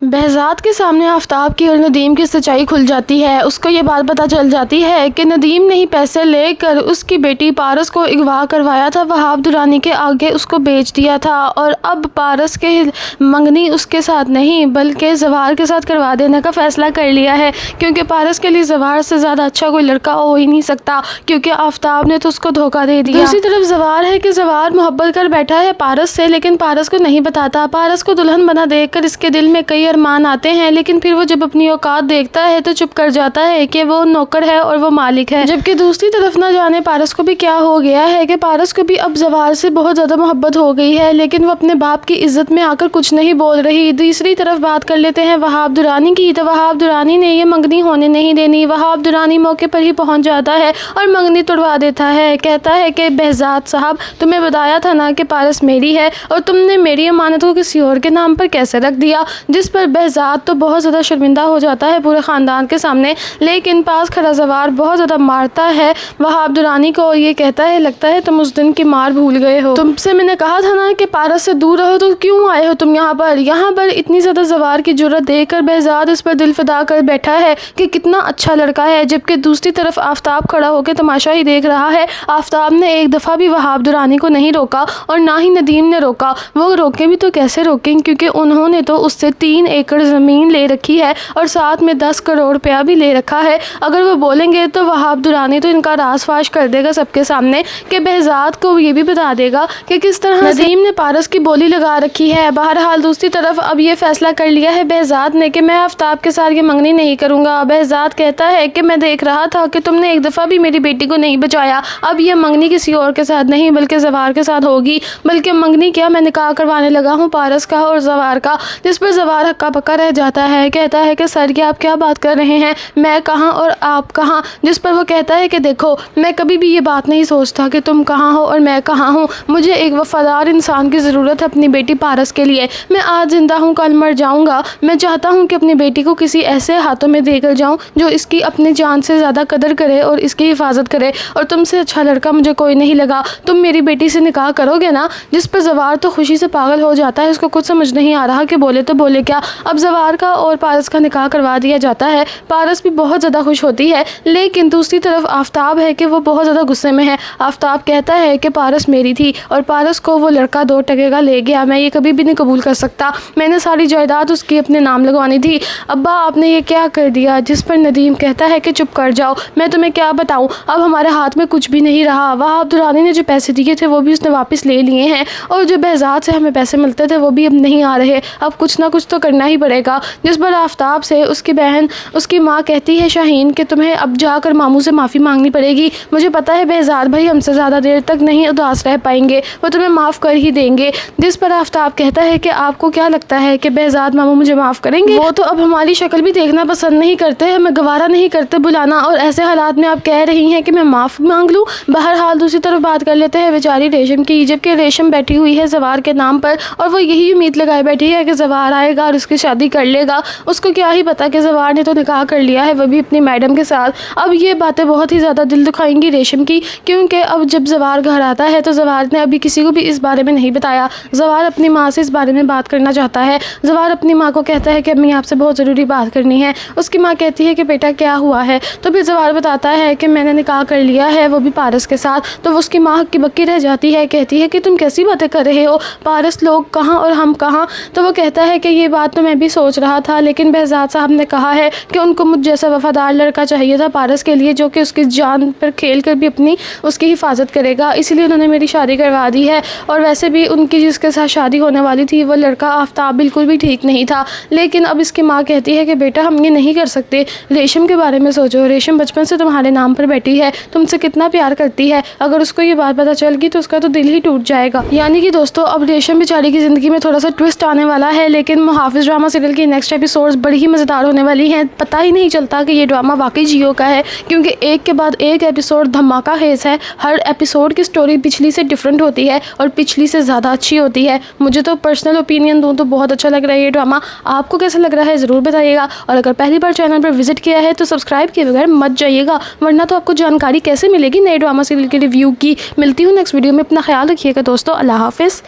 Behzad کے سامنے آفتاب کی اور ندیم کی سچائی کھل جاتی ہے۔ اس کو یہ بات پتہ چل جاتی ہے کہ ندیم نے ہی پیسے لے کر اس کی بیٹی پارس کو اغوا کروایا تھا، وہاب درانی کے آگے اس کو بیچ دیا تھا، اور اب پارس کے منگنی اس کے ساتھ نہیں بلکہ زوار کے ساتھ کروا دینے کا فیصلہ کر لیا ہے، کیونکہ پارس کے لیے زوار سے زیادہ اچھا کوئی لڑکا ہو ہی نہیں سکتا، کیونکہ آفتاب نے تو اس کو دھوکہ دے دیا۔ دوسری طرف زوار ہے کہ زوار محبت کر بیٹھا ہے پارس سے، لیکن پارس کو نہیں بتاتا۔ پارس کو دلہن بنا دیکھ کر اس کے دل میں کئی ارمان آتے ہیں، لیکن پھر وہ جب اپنی اوقات دیکھتا ہے تو چپ کر جاتا ہے کہ وہ نوکر ہے اور وہ مالک ہے۔ جبکہ دوسری طرف نہ جانے پارس کو بھی کیا ہو گیا ہے کہ پارس کو بھی اب زوار سے بہت زیادہ محبت ہو گئی ہے، لیکن وہ اپنے باپ کی عزت میں آ کر کچھ نہیں بول رہی۔ دوسری طرف بات کر لیتے ہیں وہاب درانی کی، تو وہاب درانی نے یہ منگنی ہونے نہیں دینی۔ وہاب درانی موقع پر ہی پہنچ جاتا ہے اور منگنی توڑوا دیتا ہے۔ کہتا ہے کہ بہزاد صاحب، تمہیں بتایا تھا نا کہ پارس میری ہے، اور تم نے میری امانت کو کسی اور کے نام پر کیسے رکھ دیا؟ جس پر بہزاد تو بہت زیادہ شرمندہ ہو جاتا ہے پورے خاندان کے سامنے، لیکن پاس کھڑا زوار بہت زیادہ مارتا ہے وہاب درانی کو اور یہ کہتا ہے لگتا ہے تم اس دن کی مار بھول گئے ہو، تم سے میں نے کہا تھا نا کہ پارس سے دور رہو، تو کیوں آئے ہو تم یہاں پر اتنی زیادہ زوار کی جرأت دیکھ کر بہزاد اس پر دل فدا کر بیٹھا ہے کہ کتنا اچھا لڑکا ہے، جبکہ دوسری طرف آفتاب کھڑا ہو کے تماشا ہی دیکھ رہا ہے۔ آفتاب نے ایک دفعہ بھی وہاب درانی کو نہیں روکا اور نہ ہی ندیم نے روکا، وہ روکیں بھی تو کیسے روکیں، کیونکہ انہوں نے تو اس سے 3 ایکڑ زمین لے رکھی ہے اور ساتھ میں 10 کروڑ روپیہ بھی لے رکھا ہے۔ اگر وہ بولیں گے تو وہاب درانی تو ان کا راز فاش کر دے گا سب کے سامنے، کہ بہزاد کو یہ بھی بتا دے گا کہ کس طرح ندیم نے پارس کی بولی لگا رکھی ہے۔ بہرحال دوسری طرف اب یہ فیصلہ کر لیا ہے بہزاد نے کہ میں آفتاب کے ساتھ یہ منگنی نہیں کروں گا۔ بہزاد کہتا ہے کہ میں دیکھ رہا تھا کہ تم نے ایک دفعہ بھی میری بیٹی کو نہیں بچایا، اب یہ منگنی کسی اور کے ساتھ نہیں بلکہ زوار کے ساتھ ہوگی، بلکہ منگنی کیا میں نکاح کروانے لگا ہوں پارس کا اور زوار کا۔ جس پر زوار ہکا پکا رہ جاتا ہے، کہتا ہے کہ سر یہ آپ کیا بات کر رہے ہیں، میں کہاں اور آپ کہاں؟ جس پر وہ کہتا ہے کہ دیکھو، میں کبھی بھی یہ بات نہیں سوچتا کہ تم کہاں ہو اور میں کہاں ہوں، مجھے ایک وفادار انسان کی ضرورت ہے اپنی بیٹی پارس کے لیے۔ میں آج زندہ ہوں کل مر جاؤں گا، میں چاہتا ہوں کہ اپنی بیٹی کو کسی ایسے ہاتھوں میں دے کر جاؤں جو اس کی اپنی جان سے زیادہ قدر کرے اور اس کی حفاظت کرے، اور تم سے اچھا لڑکا مجھے کوئی نہیں لگا، تم میری بیٹی سے نکاح کرو گے نا؟ جس پر زوار تو خوشی سے پاگل ہو جاتا ہے، اس کو کچھ سمجھ نہیں آ رہا کہ بولے تو بولے کیا۔ اب زوار کا اور پارس کا نکاح کروا دیا جاتا ہے، پارس بھی بہت زیادہ خوش ہوتی ہے، لیکن دوسری طرف آفتاب ہے کہ وہ بہت زیادہ غصے میں ہے۔ آفتاب کہتا ہے کہ پارس میری تھی اور پارس کو وہ لڑکا 2 ٹکے کا لے گیا، میں یہ کبھی بھی نہیں قبول کر سکتا، میں نے ساری جائیداد اس کی اپنے نام لگوانی تھی، ابا آپ نے یہ کیا کر دیا؟ جس پر ندیم کہتا ہے کہ چپ کر جاؤ، میں تمہیں کیا بتاؤں، اب ہمارے ہاتھ میں کچھ بھی نہیں رہا، وہاب درانی نے جو پیسے دیے تھے وہ بھی اس نے واپس لے لیے ہیں، اور جو بہزاد سے ہمیں پیسے ملتے تھے وہ بھی اب نہیں آ رہے، اب کچھ نہ کچھ تو کرنا ہی پڑے گا۔ جس پر آفتاب سے اس کی بہن، اس کی ماں کہتی ہے شاہین کہ تمہیں اب جا کر ماموں سے معافی مانگنی پڑے گی، مجھے پتا ہے بہزاد بھائی ہم سے زیادہ دیر تک نہیں اداس رہ پائیں گے، وہ تمہیں معاف کر ہی دیں گے۔ جس پر آفتاب کہتا ہے کہ آپ کو کیا لگتا ہے کہ بہزاد ماموں مجھے معاف کریں گے؟ وہ تو اب ہماری شکل بھی دیکھنا پسند نہیں کرتے، ہمیں گوارا نہیں کرتے بلانا، اور ایسے حالات میں آپ کہہ رہی ہیں کہ میں معاف مانگ لوں۔ بہرحال دوسری طرف بات کر لیتے ہیں بیچاری ریشم کی، جبکہ ریشم بیٹھی ہوئی ہے زوار کے نام پر اور وہ یہی امید لگائے بیٹھی ہے کہ زوار آئے گا اور اس کی شادی کر لے گا۔ اس کو کیا ہی پتا کہ زوار نے تو نکاح کر لیا ہے، وہ بھی اپنی میڈم کے ساتھ۔ اب یہ باتیں بہت ہی زیادہ دل دکھائیں گی ریشم کی، کیونکہ اب جب زوار گھر آتا ہے تو زوار نے ابھی کسی کو بھی اس بارے میں نہیں بتایا۔ زوار اپنی ماں سے اس بارے میں بات کرنا چاہتا ہے، زوار اپنی ماں کو کہتا ہے کہ امی آپ سے بہت ضروری بات کرنی ہے۔ اس کی ماں کہتی ہے کہ بیٹا کیا ہوا ہے؟ تو پھر زوار بتاتا ہے کہ میں نے نکاح کر لیا ہے، وہ بھی پارس کے ساتھ۔ تو اس کی ماں ہکی بکی رہ جاتی ہے، کہتی ہے کہ تم کیسی باتیں کر رہے ہو، پارس لوگ کہاں اور ہم کہاں؟ تو وہ کہتا ہے کہ یہ بات تو میں بھی سوچ رہا تھا، لیکن بہزاد صاحب نے کہا ہے کہ ان کو مجھ جیسا وفادار لڑکا چاہیے تھا پارس کے لیے، جو کہ اس کی جان پر کھیل کر بھی اپنی اس کی حفاظت کرے گا، اسی لیے انہوں نے میری شادی کروا دی ہے۔ اور ویسے بھی ان کی جس کے ساتھ شادی ہونے والی تھی وہ لڑکا آفتاب بالکل بھی ٹھیک نہیں تھا، لیکن اب اس کی ماں کہتی ہے کہ بیٹا ہم یہ نہیں کر سکتے، ریشم کے بارے میں سوچو، ریشم بچپن سے تمہارے نام پر بیٹھی ہے، تم سے کتنا پیار کرتی ہے، اگر اس کو یہ بات پتہ چل گئی تو اس کا تو دل ہی ٹوٹ جائے گا۔ یعنی کہ دوستو اب ریشم بیچاری کی زندگی میں تھوڑا سا ٹوسٹ آنے والا ہے، لیکن محافظ ڈرامہ سیریل کی نیکسٹ ایپیسوڈز بڑی ہی مزیدار ہونے والی ہیں، پتہ ہی نہیں چلتا کہ یہ ڈرامہ واقعی جیو کا ہے، کیونکہ ایک کے بعد ایک ایپیسوڈ دھماکہ خیز ہے، ہر ایپیسوڈ کی سٹوری پچھلی سے ڈیفرنٹ ہوتی ہے اور پچھلی سے زیادہ اچھی ہوتی ہے۔ مجھے تو پرسنل اوپینین دوں تو بہت اچھا لگ رہا ہے یہ ڈرامہ، آپ کو کیسا لگ رہا ہے ضرور بتائیے گا، اور اگر پہلی بار چینل پر وزٹ کیا ہے تو سبسکرائب کیے بغیر مت جائیے گا، ورنہ تو آپ کو جانکاری کیسے ملے گی نئے ڈرامہ سیریل کے ریویو کی۔ ملتی ہوں نیکسٹ ویڈیو میں، اپنا خیال رکھیے گا دوستو، اللہ حافظ۔